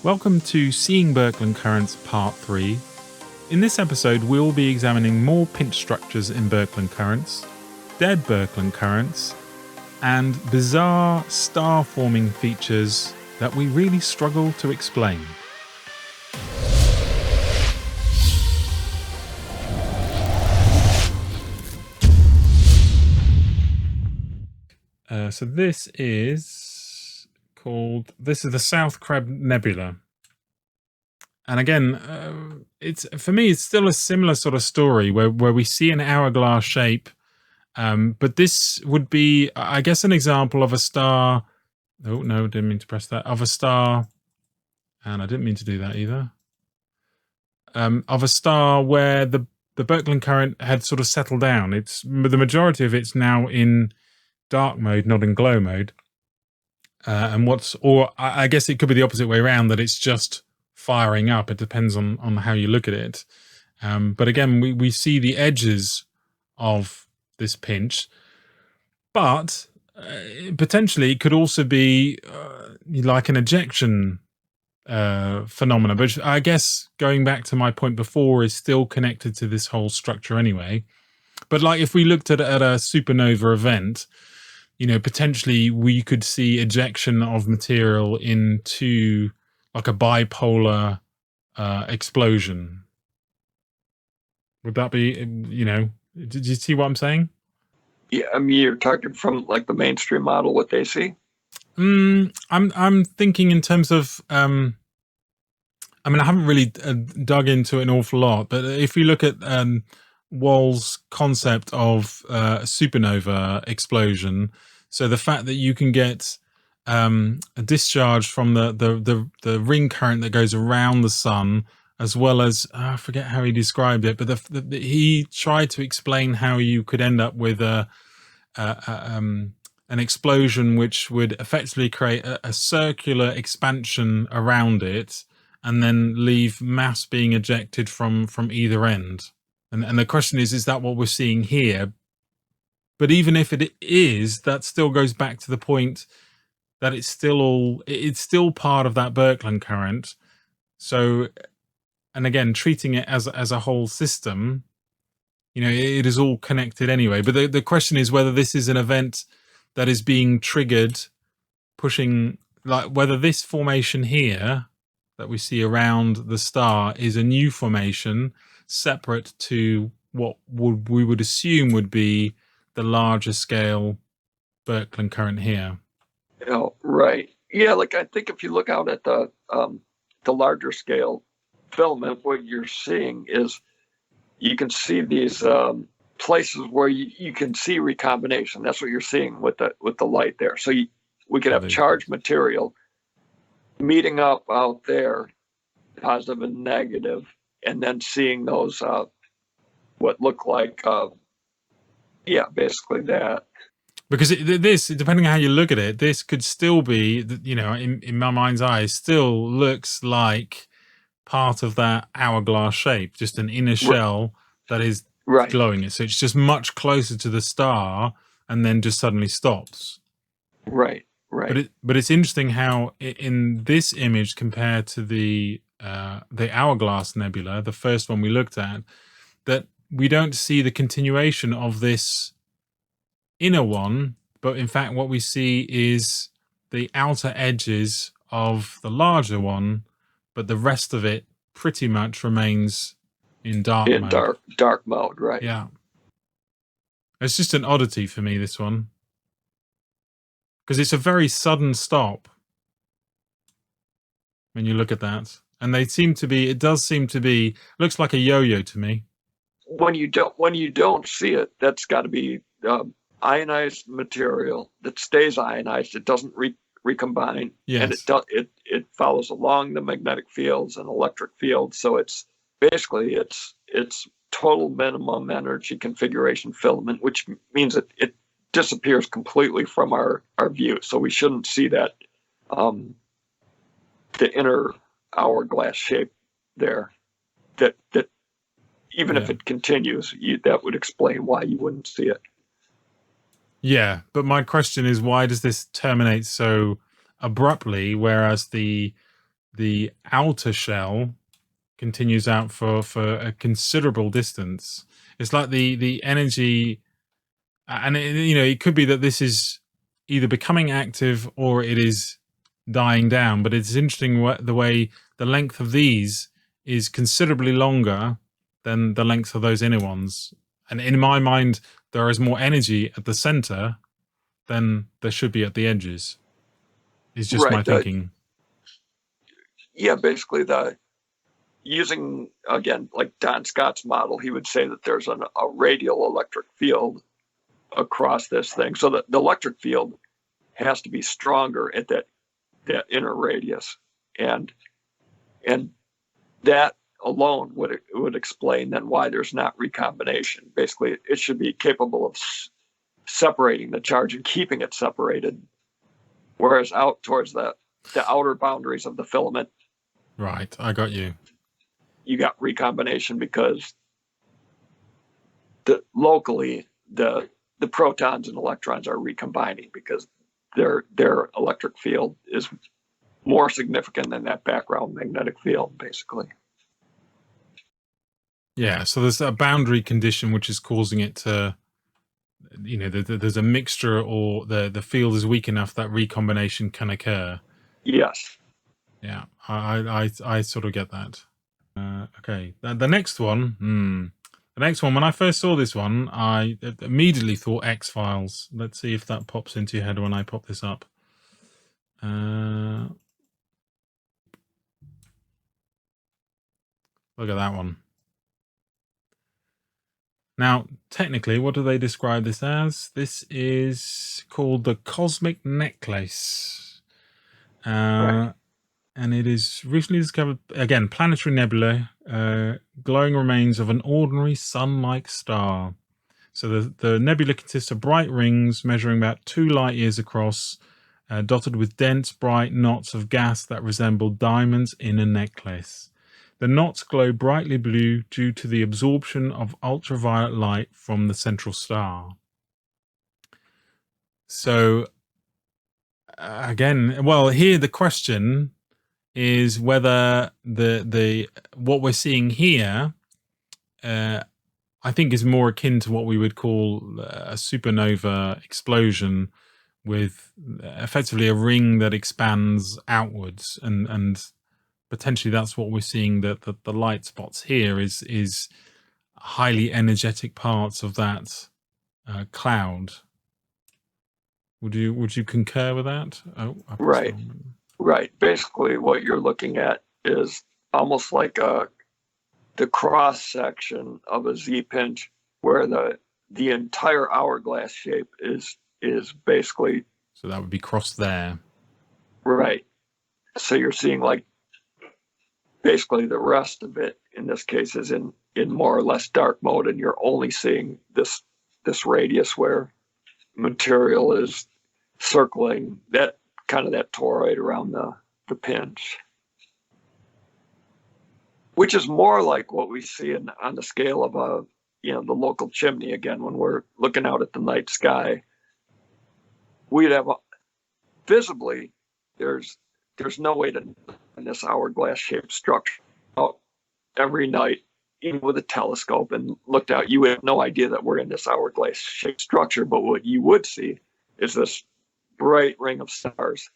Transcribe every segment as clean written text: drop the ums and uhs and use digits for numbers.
Welcome to Seeing Birkeland Currents Part 3. In this episode we'll be examining more pinch structures in Birkeland Currents, dead Birkeland Currents, and bizarre star-forming features that we really struggle to explain. So this is the South Crab Nebula. And again, for me, it's still a similar sort of story where we see an hourglass shape. But this would be, I guess, an example of a star. Oh, no, didn't mean to press that. Of a star. And I didn't mean to do that either. Of a star where the Birkeland current had sort of settled down. The majority of it's now in dark mode, not in glow mode. I guess it could be the opposite way around, that it's just firing up. It depends on how you look at it. But again, we see the edges of this pinch, but potentially it could also be like an ejection phenomena, which I guess, going back to my point before, is still connected to this whole structure anyway. But like if we looked at a supernova event, potentially we could see ejection of material into like a bipolar explosion. Would that be, did you see what I'm saying? Yeah, I mean, you're talking from like the mainstream model, what they see? I'm thinking in terms of, I haven't really dug into it an awful lot, but if we look at Wall's concept of supernova explosion, so the fact that you can get a discharge from the ring current that goes around the sun, as well as I forget how he described it, but he tried to explain how you could end up with an explosion which would effectively create a circular expansion around it, and then leave mass being ejected from either end. And the question is that what we're seeing here? But even if it is, that still goes back to the point that it's still part of that Birkeland current. So, and again, treating it as a whole system, it is all connected anyway. But the question is whether this is an event that is being triggered, pushing, like whether this formation here that we see around the star is a new formation separate to what we would assume would be the larger scale Birkeland current here. Oh, right. Yeah, like I think if you look out at the larger scale filament, what you're seeing is you can see these places where you can see recombination. That's what you're seeing with the light there. So we could have charged material meeting up out there, positive and negative, and then seeing those what look like basically that. Because this, depending on how you look at it, this could still be, in my mind's eye, still looks like part of that hourglass shape, just an inner shell that is glowing it. So it's just much closer to the star, and then just suddenly stops. Right. But it's interesting how in this image compared to the hourglass nebula, the first one we looked at, that we don't see the continuation of this inner one, but in fact what we see is the outer edges of the larger one, but the rest of it pretty much remains in dark mode. Dark mode, right? Yeah. It's just an oddity for me, this one, because it's a very sudden stop when you look at that, and it does seem to be looks like a yo-yo to me. When you don't see it, that's got to be ionized material that stays ionized. It doesn't recombine. Yes. And it follows along the magnetic fields and electric fields. So it's basically it's total minimum energy configuration filament, which means it disappears completely from our view. So we shouldn't see that the inner hourglass shape there. That even if it continues, that would explain why you wouldn't see it. Yeah, but my question is, why does this terminate so abruptly, whereas the the outer shell continues out for a considerable distance. It's like the energy, and it could be that this is either becoming active or it is dying down. But it's interesting the way the length of these is considerably longer than the length of those inner ones. And in my mind, there is more energy at the center than there should be at the edges. It's just my thinking. Yeah, basically using, again, like Don Scott's model, he would say that there's a radial electric field across this thing. So that the electric field has to be stronger at that inner radius. And that alone would explain then why there's not recombination. Basically, it should be capable of separating the charge and keeping it separated, whereas out towards the outer boundaries of the filament, right, I got you. You got recombination because locally the protons and electrons are recombining because their electric field is more significant than that background magnetic field, basically. Yeah, so there's a boundary condition which is causing it to, there's a mixture, or the field is weak enough that recombination can occur. Yes. Yeah, I sort of get that. Okay, the next one. The next one, when I first saw this one, I immediately thought X-Files. Let's see if that pops into your head when I pop this up. Look at that one. Now, technically, what do they describe this as? This is called the Cosmic Necklace. Right. And it is recently discovered, again, planetary nebula, glowing remains of an ordinary sun-like star. So the nebula consists of bright rings measuring about 2 light years across, dotted with dense, bright knots of gas that resemble diamonds in a necklace. The knots glow brightly blue due to the absorption of ultraviolet light from the central star. So, again, well, here the question is whether the what we're seeing here, I think, is more akin to what we would call a supernova explosion, with effectively a ring that expands outwards, and potentially that's what we're seeing. That the light spots here is highly energetic parts of that cloud. Would you concur with that? Oh, right. Basically, what you're looking at is almost like the cross section of a Z-pinch, where the entire hourglass shape is basically. So that would be crossed there. Right. So you're seeing like basically the rest of it in this case is in more or less dark mode, and you're only seeing this radius where material is circling that kind of that toroid around the pinch, which is more like what we see on the scale of the local chimney. Again, when we're looking out at the night sky, we'd have visibly there's no way to in this hourglass shaped structure out every night, even with a telescope and looked out, you would have no idea that we're in this hourglass shaped structure. But what you would see is this bright ring of stars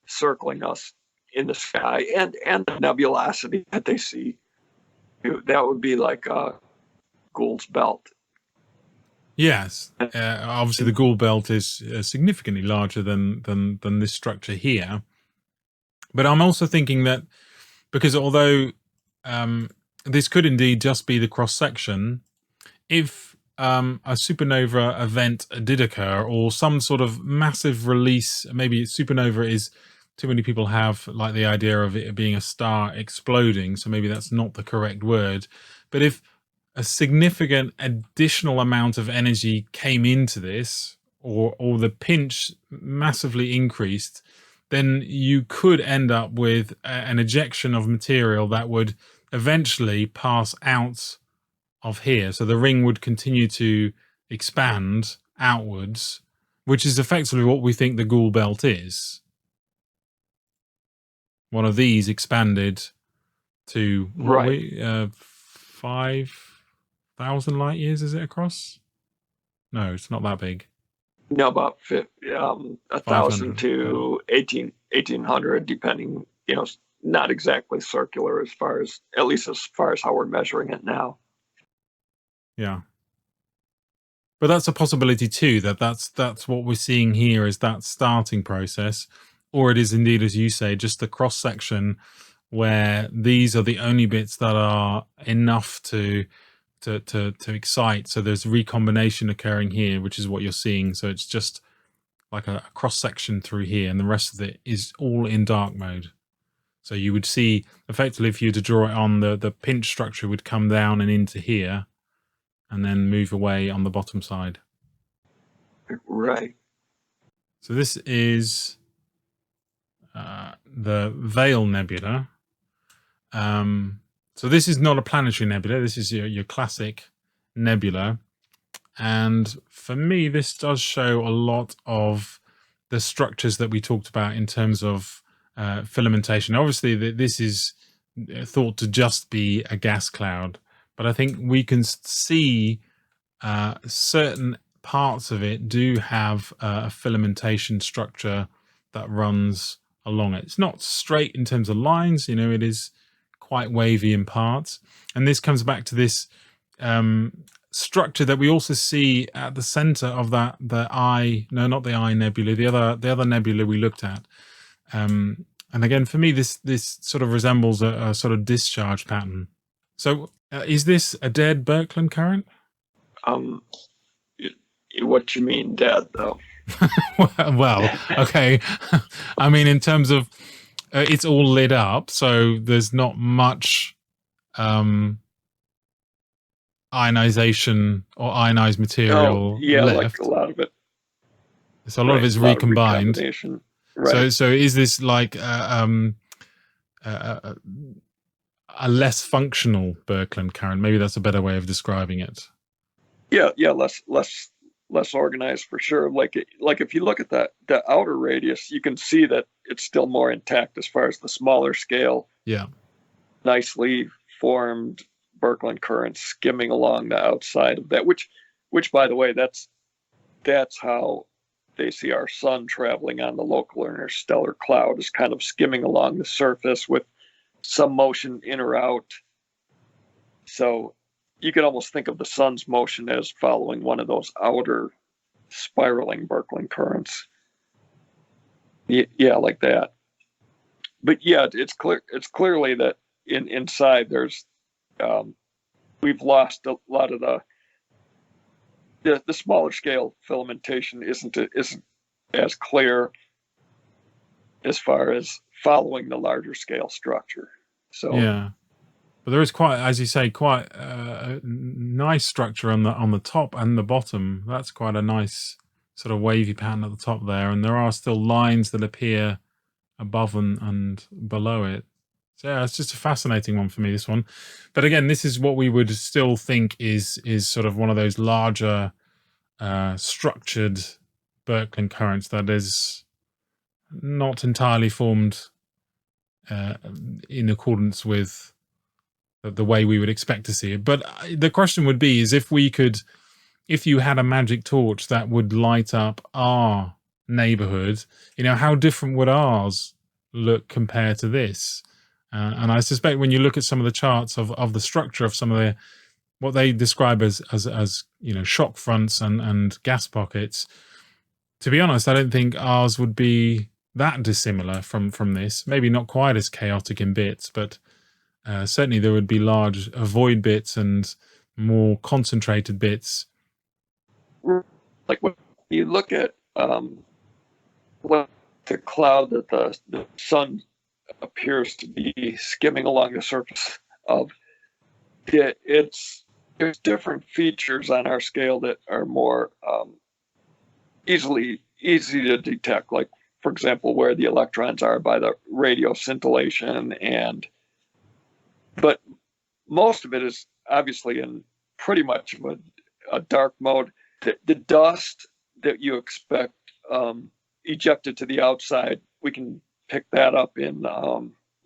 circling us in the sky, and the nebulosity that they see. That would be like Gould's belt. Yes, obviously the Gould belt is significantly larger than this structure here. But I'm also thinking that because although this could indeed just be the cross section, if a supernova event did occur, or some sort of massive release, maybe supernova is too many people have like the idea of it being a star exploding, so maybe that's not the correct word. But if a significant additional amount of energy came into this, or the pinch massively increased, then you could end up with an ejection of material that would eventually pass out of here. So the ring would continue to expand outwards, which is effectively what we think the Gould belt is. one of these expanded to what Right. we 5,000 light years, is it across? No, it's not that big. No, about 1,000 500. to 1,800, depending. Not exactly circular at least as far as how we're measuring it now. Yeah. But that's a possibility too, that's what we're seeing here is that starting process, or it is indeed, as you say, just the cross section where these are the only bits that are enough to excite. So there's recombination occurring here, which is what you're seeing. So it's just like a cross section through here, and the rest of it is all in dark mode. So you would see effectively, if you were to draw it on, the pinch structure would come down and into here, and then move away on the bottom side. Right. So this is the Veil Nebula. So this is not a planetary nebula. This is your classic nebula. And for me, this does show a lot of the structures that we talked about in terms of filamentation. Obviously, this is thought to just be a gas cloud, but I think we can see certain parts of it do have a filamentation structure that runs along it. It's not straight in terms of lines, it is quite wavy in parts. And this comes back to this structure that we also see at the center of the eye, no, not the eye nebula, the other nebula we looked at. And again, for me, this sort of resembles a sort of discharge pattern. So is this a dead Birkeland current? What you mean dead, though? Well, okay. I mean, in terms of it's all lit up, so there's not much ionization or ionized material left. Like a lot of it. So a lot of it's recombined. Right. So is this like a less functional Birkeland current? Maybe that's a better way of describing it. Yeah, less organized for sure. Like if you look at the outer radius, you can see that it's still more intact as far as the smaller scale. Yeah. Nicely formed Birkeland currents skimming along the outside of that, which by the way, that's how they see our sun traveling on the local interstellar cloud, is kind of skimming along the surface with some motion in or out. So you could almost think of the sun's motion as following one of those outer spiraling Birkeland currents. Yeah, like that. But yeah, it's clearly that inside there's we've lost a lot of the smaller scale filamentation isn't as clear as far as following the larger scale structure. So yeah. But there is quite, as you say, quite a nice structure on the top and the bottom. That's quite a nice sort of wavy pattern at the top there, and there are still lines that appear above and below it. So yeah, it's just a fascinating one for me, this one. But again, this is what we would still think is sort of one of those larger structured Birkeland currents that is not entirely formed in accordance with the way we would expect to see it. But the question would be is if you had a magic torch that would light up our neighborhood, how different would ours look compared to this? And I suspect when you look at some of the charts of the structure of some of what they describe as shock fronts and gas pockets, to be honest, I don't think ours would be that dissimilar from this. Maybe not quite as chaotic in bits, but certainly there would be large void bits and more concentrated bits. Like when you look at what the cloud that the sun appears to be skimming along the surface of, there's different features on our scale that are more easy to detect. Like, for example, where the electrons are by the radio scintillation, but most of it is obviously in pretty much a dark mode. The dust that you expect ejected to the outside, we can pick that up in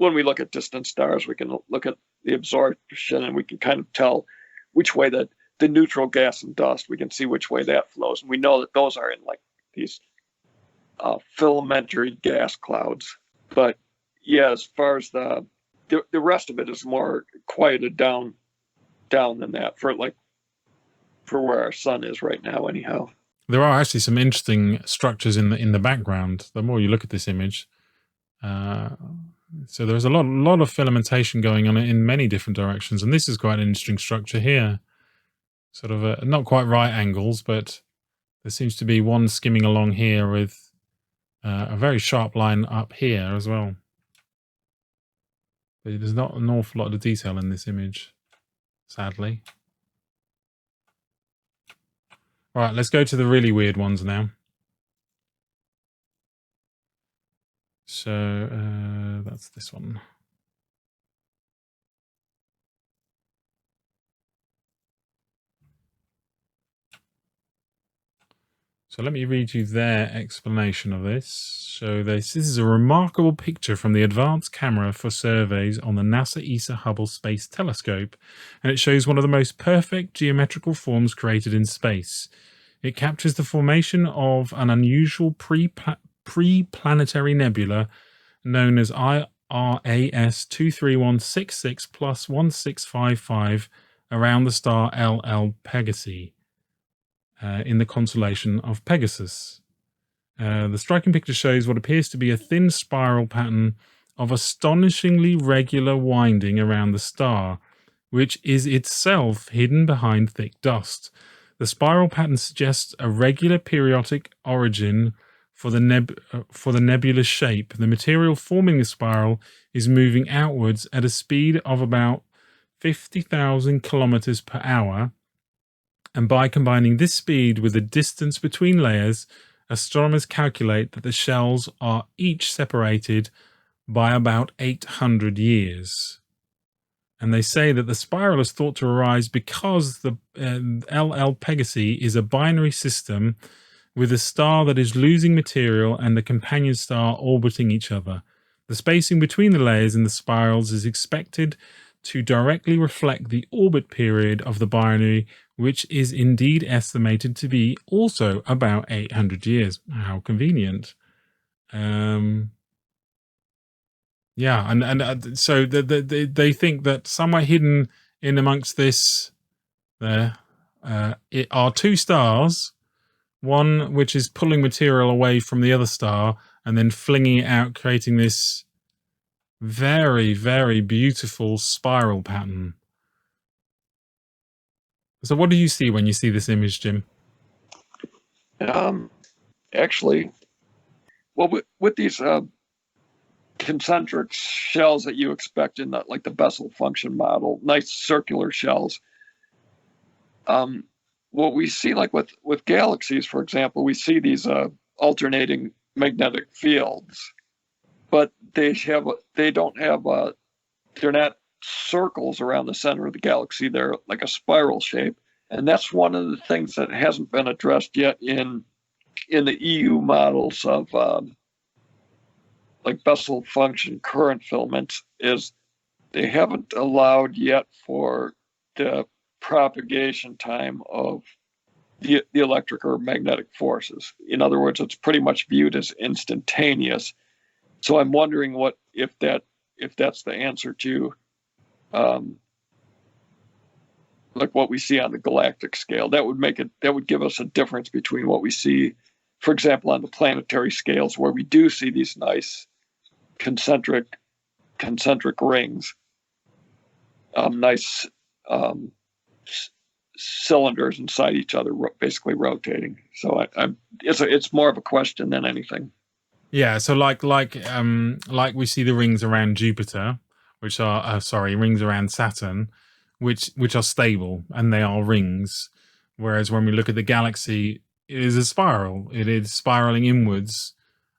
when we look at distant stars, we can look at the absorption, and we can kind of tell which way that the neutral gas and dust, we can see which way that flows. And we know that those are in like these filamentary gas clouds. But yeah, as far as the rest of it is more quieted down than that for where our sun is right now, anyhow. There are actually some interesting structures in the background. The more you look at this image, so there's a lot of filamentation going on in many different directions, and this is quite an interesting structure here. Sort of not quite right angles, but there seems to be one skimming along here with a very sharp line up here as well. But there's not an awful lot of detail in this image, sadly. All right, let's go to the really weird ones now. So that's this one. So let me read you their explanation of this. So this is a remarkable picture from the advanced camera for surveys on the NASA ESA Hubble Space Telescope, and it shows one of the most perfect geometrical forms created in space. It captures the formation of an unusual pre-planetary nebula known as IRAS 23166 plus 1655 around the star LL Pegasi. In the constellation of Pegasus. The striking picture shows what appears to be a thin spiral pattern of astonishingly regular winding around the star, which is itself hidden behind thick dust. The spiral pattern suggests a regular periodic origin for the nebula's shape. The material forming the spiral is moving outwards at a speed of about 50,000 kilometers per hour. And by combining this speed with the distance between layers, astronomers calculate that the shells are each separated by about 800 years. And they say that the spiral is thought to arise because the LL Pegasi is a binary system with a star that is losing material and the companion star orbiting each other. The spacing between the layers in the spirals is expected to directly reflect the orbit period of the binary, which is indeed estimated to be also about 800 years. How convenient. Yeah, and so they think that somewhere hidden in amongst this there are two stars, one which is pulling material away from the other star and then flinging it out, creating this very, very beautiful spiral pattern. So what do you see when you see this image, Jim? Actually, well, with these concentric shells that you expect in the Bessel function model, nice circular shells. What we see, like with galaxies, for example, we see these alternating magnetic fields, but they're not circles around the center of the galaxy. They're like a spiral shape, and that's one of the things that hasn't been addressed yet in the EU models of like Bessel function current filaments. Is they haven't allowed yet for the propagation time of the electric or magnetic forces. In other words, it's pretty much viewed as instantaneous. So I'm wondering if that's the answer to like what we see on the galactic scale. That would give us a difference between what we see, for example, on the planetary scales, where we do see these nice concentric rings, nice cylinders inside each other, basically rotating. So it's more of a question than anything. Yeah, so like we see the rings around Jupiter, which are rings around Saturn, which are stable and they are rings. Whereas when we look at the galaxy, it is a spiral. It is spiraling inwards,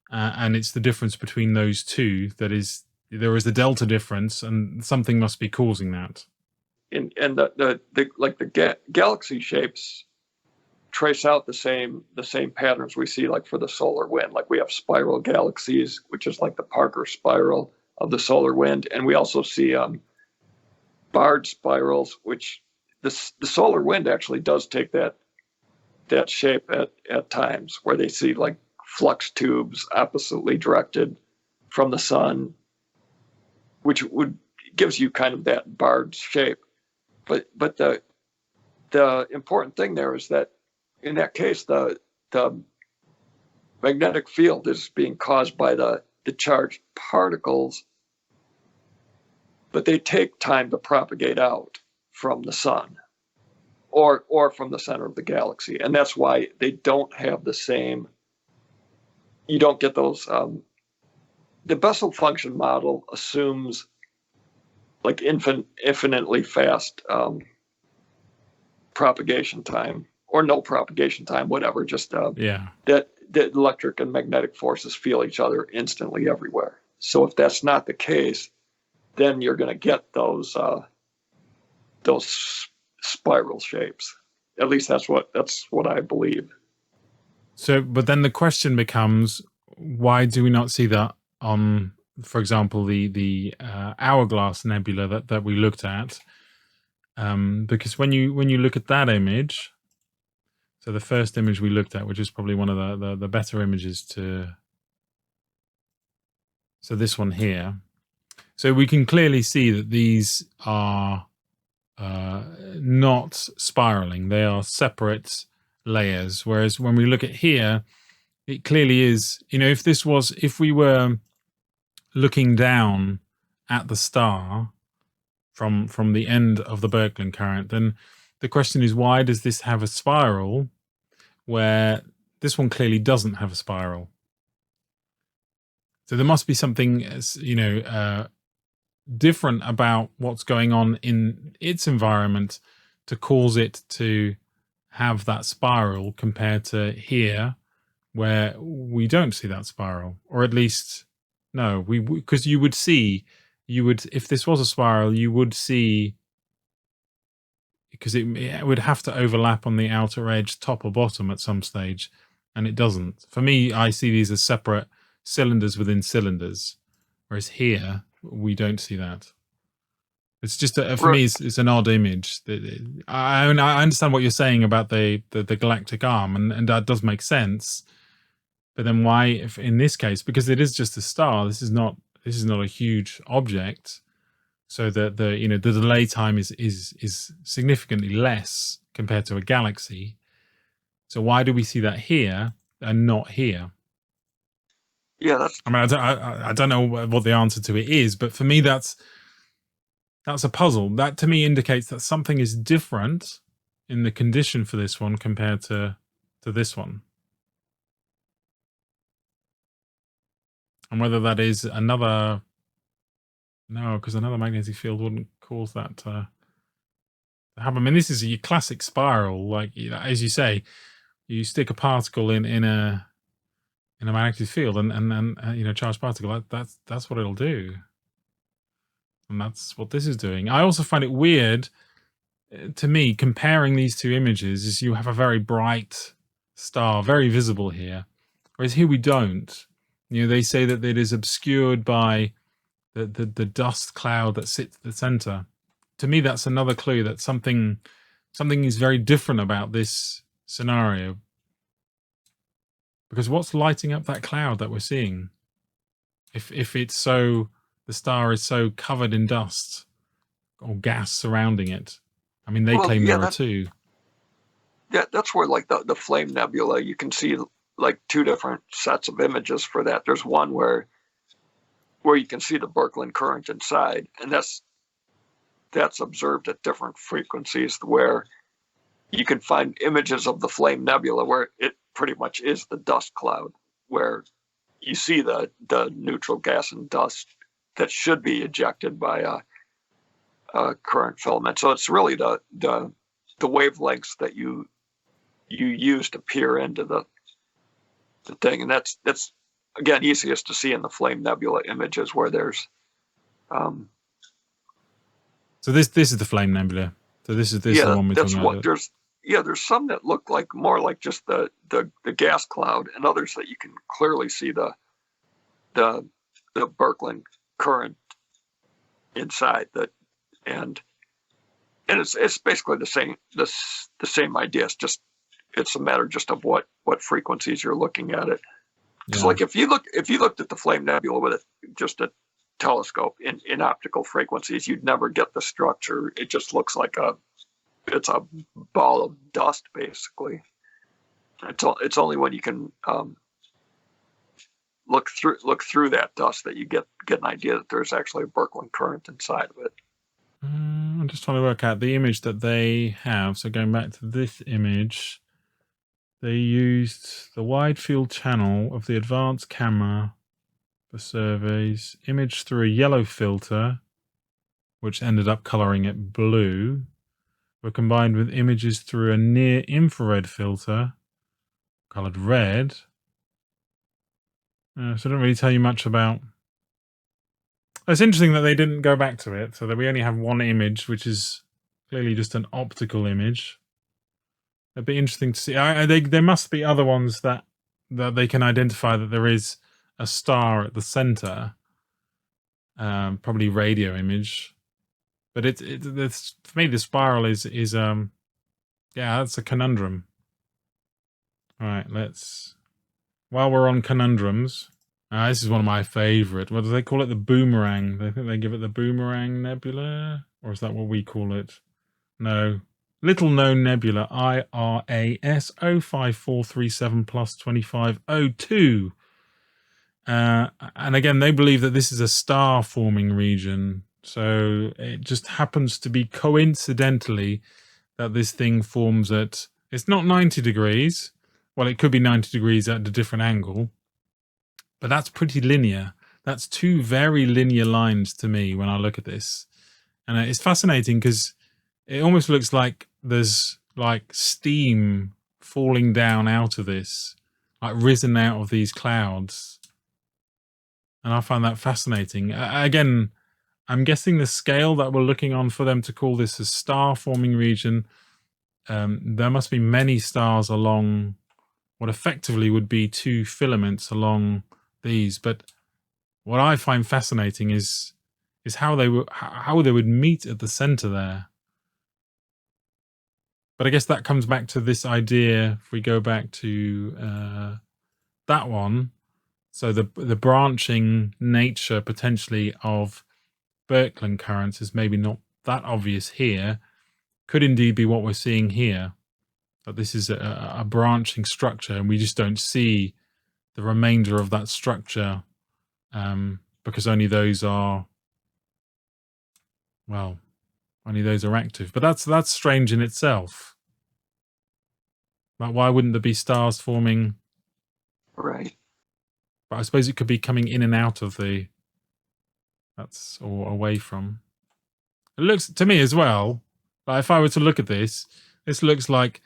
and it's the difference between those two there is the delta difference, and something must be causing that. And the galaxy shapes trace out the same patterns we see like for the solar wind. Like we have spiral galaxies, which is like the Parker spiral, the solar wind, and we also see barred spirals, which the solar wind actually does take that shape at times, where they see like flux tubes oppositely directed from the sun, which gives you kind of that barred shape. But the important thing there is that in that case the magnetic field is being caused by the charged particles, but they take time to propagate out from the sun or from the center of the galaxy, and that's why they don't have the same. You don't get those. The Bessel function model assumes like infinitely fast propagation time, or no propagation time, whatever. Just that electric and magnetic forces feel each other instantly everywhere. So if that's not the case, then you're going to get those spiral shapes. At least that's what I believe. So, but then the question becomes, why do we not see that on, for example, the hourglass nebula that we looked at? Because when you look at that image, so the first image we looked at, which is probably one of the better images to, so this one here, so we can clearly see that these are not spiraling; they are separate layers. Whereas when we look at here, it clearly is. You know, if we were looking down at the star from the end of the Birkeland current, then the question is, why does this have a spiral where this one clearly doesn't have a spiral? So there must be something, different about what's going on in its environment to cause it to have that spiral compared to here, where we don't see that spiral, or at least no, because you would, if this was a spiral, you would see, because it would have to overlap on the outer edge, top or bottom at some stage, and it doesn't. For me, I see these as separate cylinders within cylinders, whereas here we don't see that. It's just for me, it's an odd image. I understand what you're saying about the galactic arm, and that does make sense. But then why, if in this case, because it is just a star, this is not a huge object, so the delay time is significantly less compared to a galaxy. So why do we see that here and not here? Yeah, I don't know what the answer to it is, but for me that's a puzzle. That to me indicates that something is different in the condition for this one compared to this one. And whether that is another, no, because another magnetic field wouldn't cause that to happen. I mean, this is a classic spiral. Like, as you say, you stick a particle in a magnetic field, and charged particle. That's what it'll do, and that's what this is doing. I also find it weird, to me, comparing these two images. Is you have a very bright star, very visible here, whereas here we don't. They say that it is obscured by the dust cloud that sits at the center. To me, that's another clue that something is very different about this scenario. Because what's lighting up that cloud that we're seeing? If it's so, the star is so covered in dust or gas surrounding it. I mean, they claim there are two. Yeah, that's where like the flame nebula, you can see like two different sets of images for that. There's one where you can see the Birkeland current inside, and that's observed at different frequencies, where you can find images of the flame nebula where it pretty much is the dust cloud, where you see the neutral gas and dust that should be ejected by a current filament. So it's really the wavelengths that you use to peer into the thing, and that's again easiest to see in the flame nebula images, where there's so this is the flame nebula. So this is the one we're talking about. There's some that look like more like just the gas cloud, and others that you can clearly see the Birkeland current inside that, and it's basically the same idea. It's a matter just of what frequencies you're looking at it. Because like if you looked at the Flame Nebula with just a telescope in optical frequencies, you'd never get the structure. It just looks like it's a ball of dust, basically. It's only when you can look through that dust that you get an idea that there's actually a Birkeland current inside of it. I'm just trying to work out the image that they have. So going back to this image, they used the wide field channel of the advanced camera for surveys, image through a yellow filter, which ended up coloring it blue, were combined with images through a near infrared filter, colored red. So it doesn't really tell you much about. It's interesting that they didn't go back to it, so that we only have one image, which is clearly just an optical image. It'd be interesting to see. There must be other ones that they can identify that there is a star at the center. Probably radio image, but it's for me the spiral is yeah, that's a conundrum. All right, while we're on conundrums, this is one of my favorite. What do they call it? The boomerang. I think they give it the boomerang nebula, or is that what we call it? No. Little known nebula, IRAS 05437 plus 2502. And again, they believe that this is a star forming region. So it just happens to be coincidentally that this thing forms at, it's not 90 degrees. Well, it could be 90 degrees at a different angle, but that's pretty linear. That's two very linear lines to me when I look at this. And it's fascinating because it almost looks like there's like steam falling down out of this, like risen out of these clouds. And I find that fascinating. Again, I'm guessing the scale that we're looking on for them to call this a star forming region, there must be many stars along what effectively would be two filaments along these. But what I find fascinating is how they would meet at the center there. But I guess that comes back to this idea, if we go back to that one. So the branching nature potentially of Birkeland currents is maybe not that obvious here. Could indeed be what we're seeing here. That this is a branching structure and we just don't see the remainder of that structure because only those are, well, only those are active. But that's strange in itself. Like, why wouldn't there be stars forming? Right. But I suppose it could be coming in and out of or away from. It looks to me as well, like if I were to look at this looks like,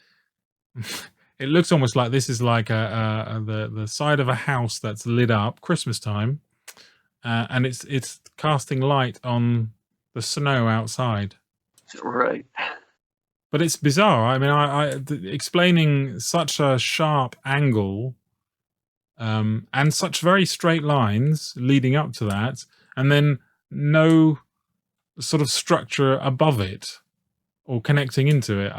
it looks almost like this is like the side of a house that's lit up Christmas time, and it's casting light on the snow outside. Right. But it's bizarre. I mean, explaining such a sharp angle and such very straight lines leading up to that, and then no sort of structure above it or connecting into it.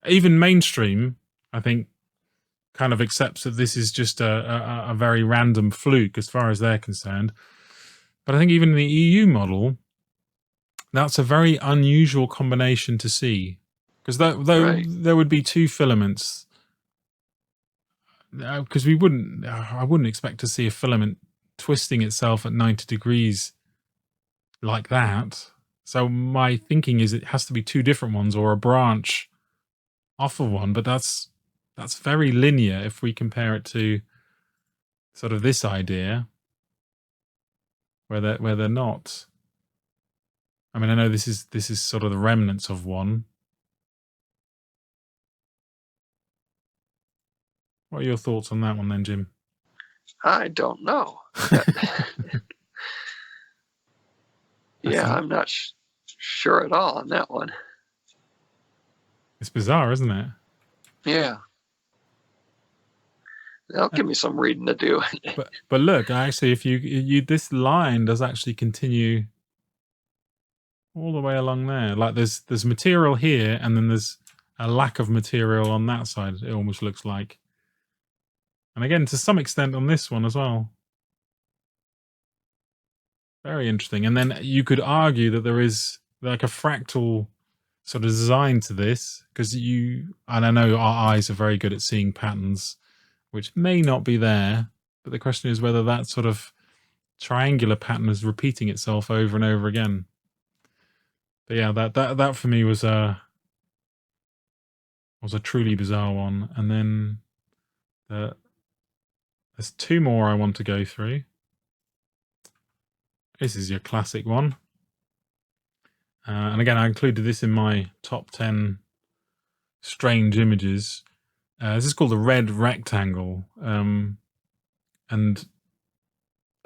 Even mainstream, I think, kind of accepts that this is just a very random fluke as far as they're concerned. But I think even in the EU model, that's a very unusual combination to see, because there would be two filaments. Because I wouldn't expect to see a filament twisting itself at 90 degrees like that. So my thinking is it has to be two different ones or a branch off of one. But that's very linear if we compare it to sort of this idea where they're not. I mean, I know this is sort of the remnants of one. What are your thoughts on that one then, Jim? I don't know. Yeah, I'm not sure at all on that one. It's bizarre, isn't it? Yeah. That'll give me some reading to do. But look, actually, if you this line does actually continue all the way along there. Like there's material here, and then there's a lack of material on that side. It almost looks like, and again to some extent on this one as well. Very interesting. And then you could argue that there is like a fractal sort of design to this, because and I know our eyes are very good at seeing patterns which may not be there, but the question is whether that sort of triangular pattern is repeating itself over and over again. But yeah, that for me was a truly bizarre one. And then there's two more I want to go through. This is your classic one. And again, I included this in my top 10 strange images. This is called the red rectangle. And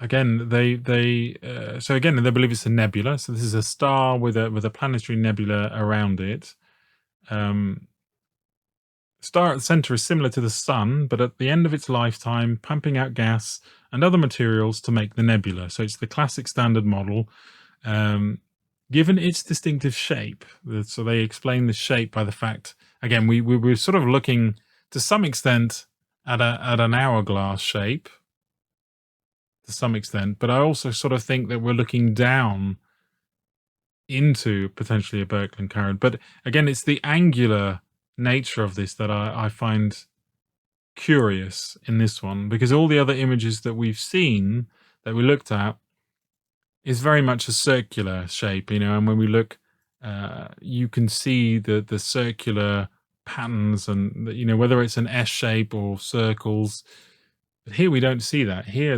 again, they believe it's a nebula. So this is a star with a planetary nebula around it. Star at the center is similar to the sun, but at the end of its lifetime, pumping out gas and other materials to make the nebula. So it's the classic standard model. Given its distinctive shape, so they explain the shape by the fact, again, we were sort of looking to some extent at an hourglass shape, to some extent, but I also sort of think that we're looking down into potentially a Birkeland current. But again, it's the angular nature of this that I find curious in this one, because all the other images that we've seen, that we looked at, is very much a circular shape, and when we look, you can see the circular patterns, and whether it's an S shape or circles. But here we don't see that. Here,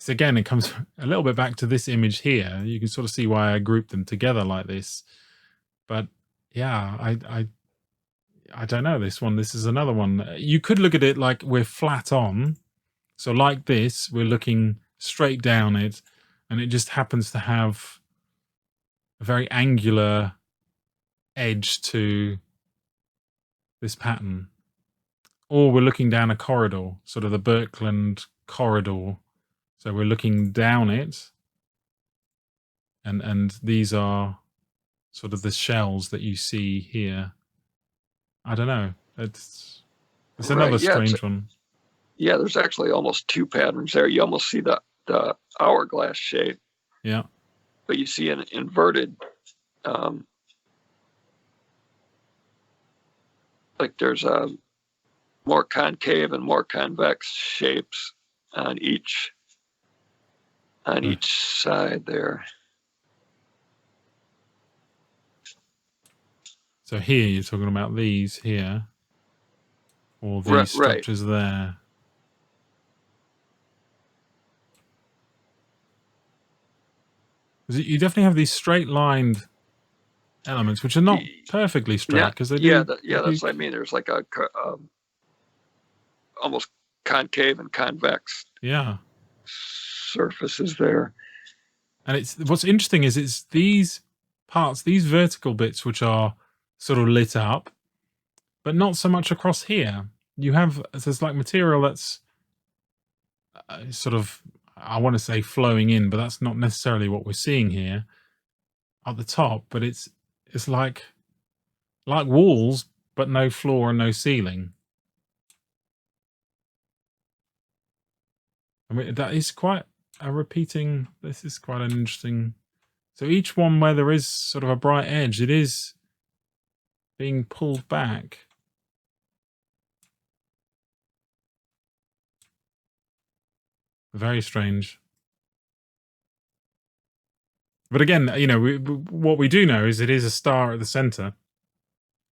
again, it comes a little bit back to this image here. You can sort of see why I grouped them together like this. But yeah, I don't know, this one. This is another one. You could look at it like we're flat on. So like this, we're looking straight down it, and it just happens to have a very angular edge to this pattern. Or we're looking down a corridor, sort of the Birkeland corridor. So we're looking down it, and these are sort of the shells that you see here. I don't know. It's another strange one. Yeah, there's actually almost two patterns there. You almost see the hourglass shape. Yeah. But you see an inverted, like there's a more concave and more convex shapes on each side there. So here you're talking about these here, or these structures there. You definitely have these straight-lined elements, which are not perfectly straight, because they do. That's what I mean. There's like a almost concave and convex. Yeah. Surfaces there. And what's interesting is it's these parts, these vertical bits, which are sort of lit up, but not so much across here. There's like material that's sort of, I want to say flowing in, but that's not necessarily what we're seeing here at the top. But it's like walls, but no floor and no ceiling. I mean, that is quite a repeating. This is quite an interesting. So each one where there is sort of a bright edge, it is being pulled back. Very strange. But again, what we do know is it is a star at the center.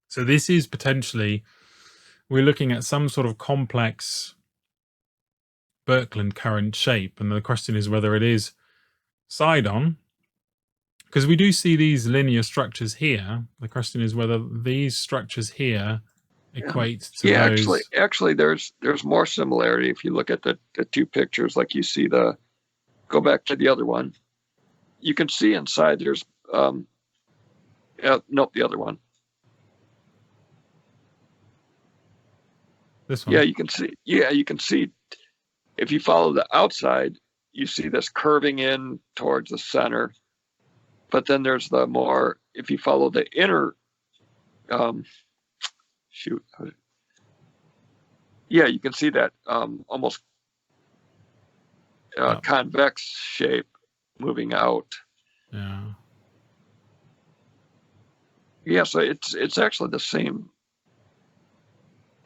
So this is potentially, we're looking at some sort of complex Birkeland current shape. And the question is whether it is side-on, because we do see these linear structures here. The question is whether these structures here equate to those. Actually, there's more similarity if you look at the two pictures. Like you see go back to the other one. You can see inside there's nope, the other one. This one. Yeah, you can see. Yeah, you can see. If you follow the outside, you see this curving in towards the center. But then there's the more. If you follow the inner, shoot. Yeah, you can see that almost convex shape moving out. Yeah. Yeah, so it's actually the same.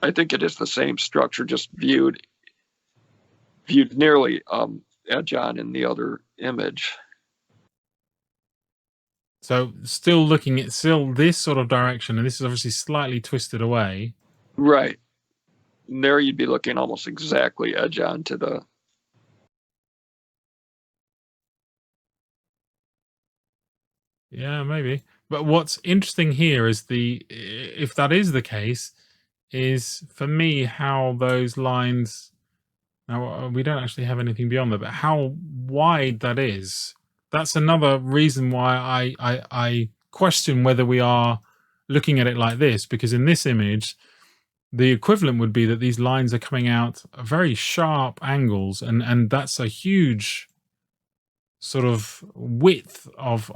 I think it is the same structure, just viewed nearly edge on in the other image. So still looking at this sort of direction, and this is obviously slightly twisted away. Right. And there you'd be looking almost exactly edge on to the. Yeah, maybe. But what's interesting here is if that is the case, is for me how those lines. Now we don't actually have anything beyond that, but how wide that is. That's another reason why I question whether we are looking at it like this, because in this image, the equivalent would be that these lines are coming out at very sharp angles, and that's a huge sort of width of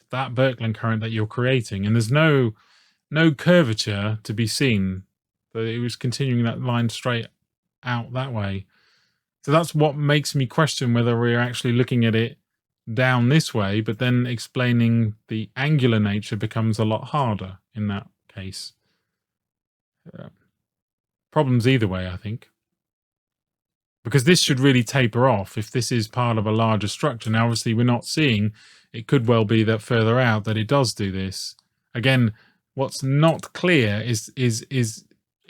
that Birkeland current that you're creating, and there's no curvature to be seen. That it was continuing that line straight out that way. So that's what makes me question whether we're actually looking at it down this way, but then explaining the angular nature becomes a lot harder in that case. Problems either way, I think. Because this should really taper off if this is part of a larger structure. Now, obviously, we're not seeing. It could well be that further out that it does do this. Again, what's not clear is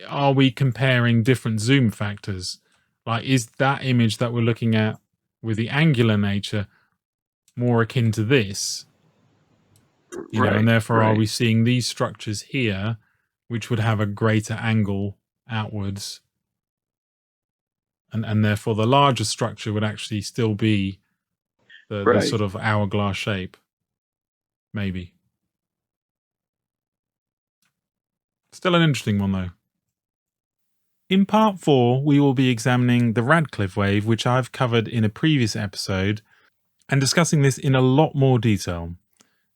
are we comparing different zoom factors? Like, is that image that we're looking at with the angular nature more akin to this? You know, and therefore are we seeing these structures here, which would have a greater angle outwards? And therefore the larger structure would actually still be the sort of hourglass shape. Maybe. Still an interesting one, though. In part 4, we will be examining the Radcliffe wave, which I've covered in a previous episode, and discussing this in a lot more detail.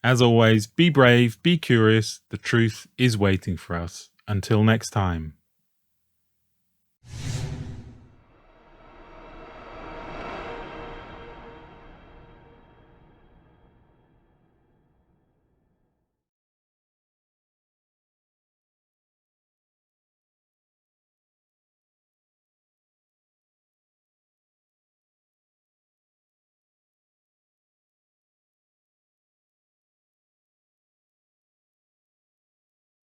As always, be brave, be curious, the truth is waiting for us. Until next time.